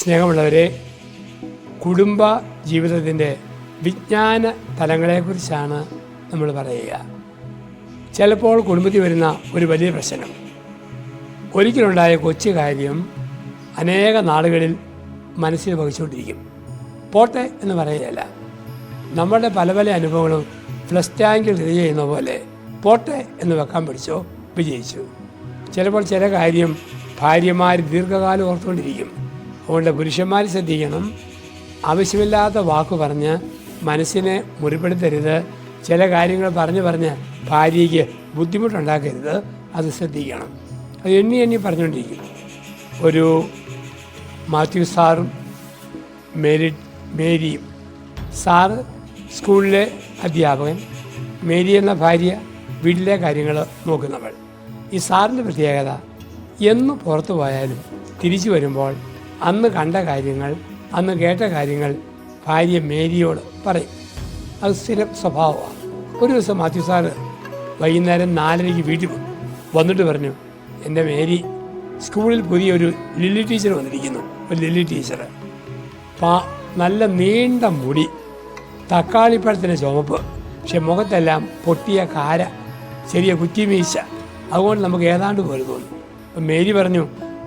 സ്നേഹമുള്ളവരെ, കുടുംബ ജീവിതത്തിൻ്റെ വിജ്ഞാന തലങ്ങളെക്കുറിച്ചാണ് നമ്മൾ പറയുക. ചിലപ്പോൾ കുടുംബത്തിൽ വരുന്ന ഒരു വലിയ പ്രശ്നം, ഒരിക്കലുണ്ടായ കൊച്ചു കാര്യം അനേക നാളുകളിൽ മനസ്സിൽ വഹിച്ചുകൊണ്ടിരിക്കും. പോട്ടെ എന്ന് പറയുകയല്ല, നമ്മുടെ പല പല അനുഭവങ്ങളും ഫ്ലഷ് ടാങ്കിൽ റിലീവ് ചെയ്യുന്ന പോലെ പോട്ടെ എന്ന് വെക്കാൻ പഠിച്ചോ, വിജയിച്ചു. ചിലപ്പോൾ ചില കാര്യം ഭാര്യമാർ ദീർഘകാലം ഓർത്തുകൊണ്ടിരിക്കും. അതുകൊണ്ട് പുരുഷന്മാർ ശ്രദ്ധിക്കണം, ആവശ്യമില്ലാത്ത വാക്ക് പറഞ്ഞ് മനസ്സിനെ മുറിപ്പെടുത്തരുത്. ചില കാര്യങ്ങൾ പറഞ്ഞ് ഭാര്യയ്ക്ക് ബുദ്ധിമുട്ടുണ്ടാക്കരുത്, അത് ശ്രദ്ധിക്കണം. അത് എണ്ണി പറഞ്ഞുകൊണ്ടിരിക്കും. ഒരു മാത്യു സാറും മേരിയും, സാറ് സ്കൂളിലെ അധ്യാപകൻ, മേരി എന്ന ഭാര്യ വീട്ടിലെ കാര്യങ്ങൾ നോക്കുന്നവൾ. ഈ സാറിൻ്റെ പ്രത്യേകത, എന്ന് പുറത്തു പോയാലും തിരിച്ചു വരുമ്പോൾ അന്ന് കണ്ട കാര്യങ്ങൾ, അന്ന് കേട്ട കാര്യങ്ങൾ ഭാര്യ മേരിയോട് പറയും. അത് സ്ഥിരം സ്വഭാവമാണ്. ഒരു ദിവസം മാത്യു സാറ് വൈകുന്നേരം 4:30 വീട്ടിൽ വന്നിട്ട് പറഞ്ഞു, എൻ്റെ മേരി, സ്കൂളിൽ പുതിയൊരു ലില്ലി ടീച്ചർ വന്നിരിക്കുന്നു. ഒരു ലില്ലി ടീച്ചർ, നല്ല നീണ്ട മുടി, തക്കാളിപ്പഴത്തിൻ്റെ ചുമപ്പ്, പക്ഷെ മുഖത്തെല്ലാം പൊട്ടിയ കാര, ചെറിയ കുറ്റിമീശ. അതുകൊണ്ട് നമുക്ക് ഏതാണ്ട് പോലെ തോന്നും. അപ്പം മേരി പറഞ്ഞു,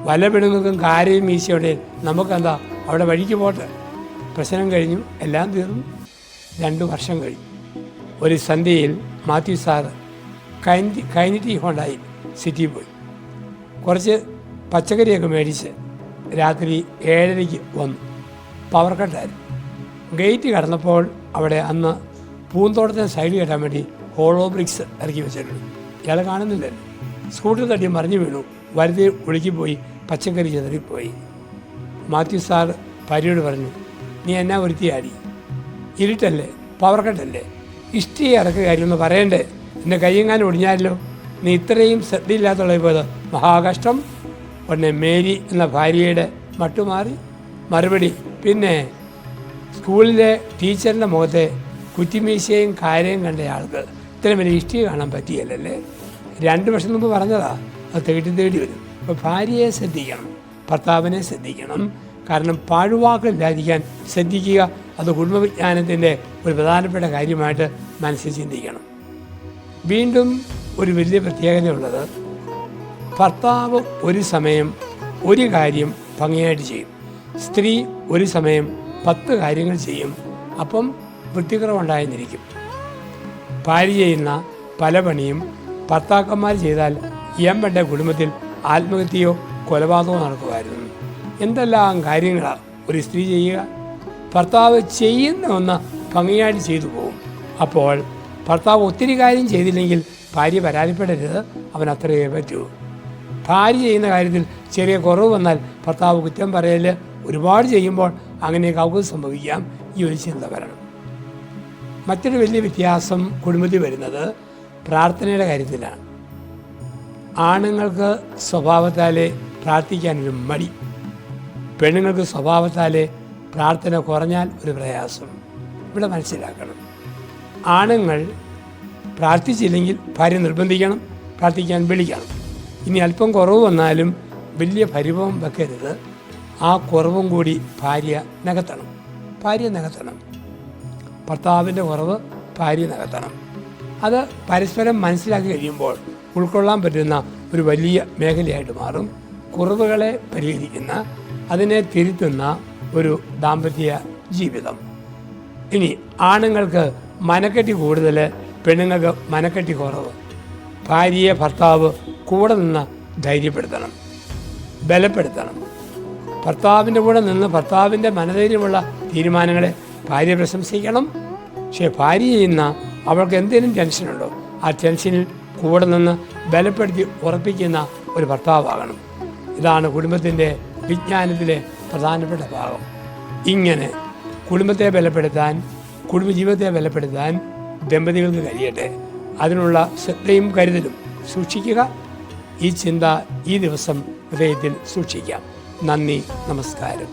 വല്ല പെണ്ണുങ്ങൾക്കും കാരയും മീശയോടെ നമുക്കെന്താ, അവിടെ വഴിക്ക് പോട്ടെ. പ്രശ്നം കഴിഞ്ഞു, എല്ലാം തീർന്നു. 2 വർഷം കഴിഞ്ഞു. ഒരു സന്ധ്യയിൽ മാത്യു സാറ് കൈനിറ്റി ഹോണ്ടായി സിറ്റിയിൽ പോയി. കുറച്ച് പച്ചക്കറിയൊക്കെ മേടിച്ച് രാത്രി 7:30 വന്നു. പവർ കട്ടായിരുന്നു. ഗേറ്റ് കടന്നപ്പോൾ അവിടെ അന്ന് പൂന്തോട്ടത്തിന് സൈഡ് കെട്ടാൻ വേണ്ടി ഹോളോ ബ്രിക്സ് ഇറക്കി വെച്ചിട്ടുണ്ട്. ഇയാളെ കാണുന്നില്ലല്ലോ. സ്കൂട്ടർ തട്ടി മറിഞ്ഞു വീണു. വരുതി ഒഴുക്കി പോയി, പച്ചക്കറി ചെതറിപ്പോയി. മാത്യു സാർ ഭാര്യയോട് പറഞ്ഞു, നീ എന്നാ ഒരുത്തിയാടി, ഇരുട്ടല്ലേ, പവർ കട്ടല്ലേ, ഇഷ്ടി ഇറക്കുക കാര്യമൊന്നും പറയണ്ടേ, എൻ്റെ കയ്യെങ്ങാനും ഒടിഞ്ഞാലോ, നീ ഇത്രയും ശ്രദ്ധയില്ലാത്തുള്ള പോയത് മഹാകഷ്ടം. ഉടനെ മേരി എന്ന ഭാര്യയുടെ മട്ടുമാറി മറുപടി, പിന്നെ സ്കൂളിലെ ടീച്ചറിൻ്റെ മുഖത്തെ കുറ്റിമീശയും കാരയും കണ്ട ആൾക്ക് ഇത്രയും വലിയ ഇഷ്ടി കാണാൻ പറ്റിയല്ലേ. 2 വർഷം മുമ്പ് പറഞ്ഞതാ, അത് തേടി വരും. അപ്പോൾ ഭാര്യയെ ശ്രദ്ധിക്കണം, ഭർത്താവിനെ ശ്രദ്ധിക്കണം. കാരണം പാഴ്വാക്കില്ലാതിരിക്കാൻ ശ്രദ്ധിക്കുക. അത് കുടുംബവിജ്ഞാനത്തിൻ്റെ ഒരു പ്രധാനപ്പെട്ട കാര്യമായിട്ട് മനസ്സിൽ ചിന്തിക്കണം. വീണ്ടും ഒരു വലിയ പ്രത്യേകതയുള്ളത്, ഭർത്താവ് ഒരു സമയം ഒരു കാര്യം ഭംഗിയായിട്ട് ചെയ്യും, സ്ത്രീ ഒരു സമയം 10 കാര്യങ്ങൾ ചെയ്യും. അപ്പം വൃത്തിക്കുറവുണ്ടായെന്നിരിക്കും. ഭാര്യ ചെയ്യുന്ന പല പണിയും ഭർത്താക്കന്മാർ ചെയ്താൽ എമ്പൻ്റെ കുടുംബത്തിൽ ആത്മഹത്യയോ കൊലപാതകമോ നടക്കുമായിരുന്നു. എന്തെല്ലാം കാര്യങ്ങളാണ് ഒരു സ്ത്രീ ചെയ്യുക. ഭർത്താവ് ചെയ്യുന്ന ഒന്ന് ഭംഗിയായിട്ട് ചെയ്തു പോകും. അപ്പോൾ ഭർത്താവ് ഒത്തിരി കാര്യം ചെയ്തില്ലെങ്കിൽ ഭാര്യ പരാതിപ്പെടരുത്, അവൻ അത്രയേ പറ്റൂ. ഭാര്യ ചെയ്യുന്ന കാര്യത്തിൽ ചെറിയ കുറവ് വന്നാൽ ഭർത്താവ് കുറ്റം പറയൽ, ഒരുപാട് ചെയ്യുമ്പോൾ അങ്ങനെ കൗതുകം സംഭവിക്കാം. ഈ ഒരു ചിന്ത വരണം. മറ്റൊരു വലിയ വ്യത്യാസം കുടുംബത്തിൽ വരുന്നത് പ്രാർത്ഥനയുടെ കാര്യത്തിലാണ്. ആണുങ്ങൾക്ക് സ്വഭാവത്താലെ പ്രാർത്ഥിക്കാനൊരു മടി, പെണ്ണുങ്ങൾക്ക് സ്വഭാവത്താലെ പ്രാർത്ഥന കുറഞ്ഞാൽ ഒരു പ്രയാസം. ഇവിടെ മനസ്സിലാക്കണം, ആണുങ്ങൾ പ്രാർത്ഥിച്ചില്ലെങ്കിൽ ഭാര്യ നിർബന്ധിക്കണം, പ്രാർത്ഥിക്കാൻ വിളിക്കണം. ഇനി അല്പം കുറവ് വന്നാലും വലിയ പരിഭവം വെക്കരുത്. ആ കുറവും കൂടി ഭാര്യ നികത്തണം. ഭർത്താവിൻ്റെ കുറവ് ഭാര്യ നികത്തണം. അത് പരസ്പരം മനസ്സിലാക്കി കഴിയുമ്പോൾ ഉൾക്കൊള്ളാൻ പറ്റുന്ന ഒരു വലിയ മേഖലയായിട്ട് മാറും. കുറവുകളെ പരിഹരിക്കുന്ന, അതിനെ തിരുത്തുന്ന ഒരു ദാമ്പത്യ ജീവിതം. ഇനി ആണുങ്ങൾക്ക് മനക്കെട്ടി കൂടുതൽ, പെണ്ണുങ്ങൾക്ക് മനക്കെട്ടി കുറവ്. ഭാര്യയെ ഭർത്താവ് കൂടെ നിന്ന് ധൈര്യപ്പെടുത്തണം, ബലപ്പെടുത്തണം. ഭർത്താവിൻ്റെ കൂടെ നിന്ന് ഭർത്താവിൻ്റെ മനധൈര്യമുള്ള തീരുമാനങ്ങളെ ഭാര്യ പ്രശംസിക്കണം. പക്ഷേ ഭാര്യ ചെയ്യുന്ന അവൾക്ക് എന്തെങ്കിലും ടെൻഷനുണ്ടോ, ആ ടെൻഷനിൽ കൂടെ നിന്ന് ബലപ്പെടുത്തി ഉറപ്പിക്കുന്ന ഒരു ഭർത്താവാകണം. ഇതാണ് കുടുംബത്തിൻ്റെ വിജ്ഞാനത്തിലെ പ്രധാനപ്പെട്ട ഭാഗം. ഇങ്ങനെ കുടുംബത്തെ ബലപ്പെടുത്താൻ, കുടുംബജീവിതത്തെ ബലപ്പെടുത്താൻ ദമ്പതികൾക്ക് കഴിയട്ടെ. അതിനുള്ള ശ്രദ്ധയും കരുതലും സൂക്ഷിക്കുക. ഈ ചിന്ത ഈ ദിവസം ഹൃദയത്തിൽ സൂക്ഷിക്കാം. നന്ദി, നമസ്കാരം.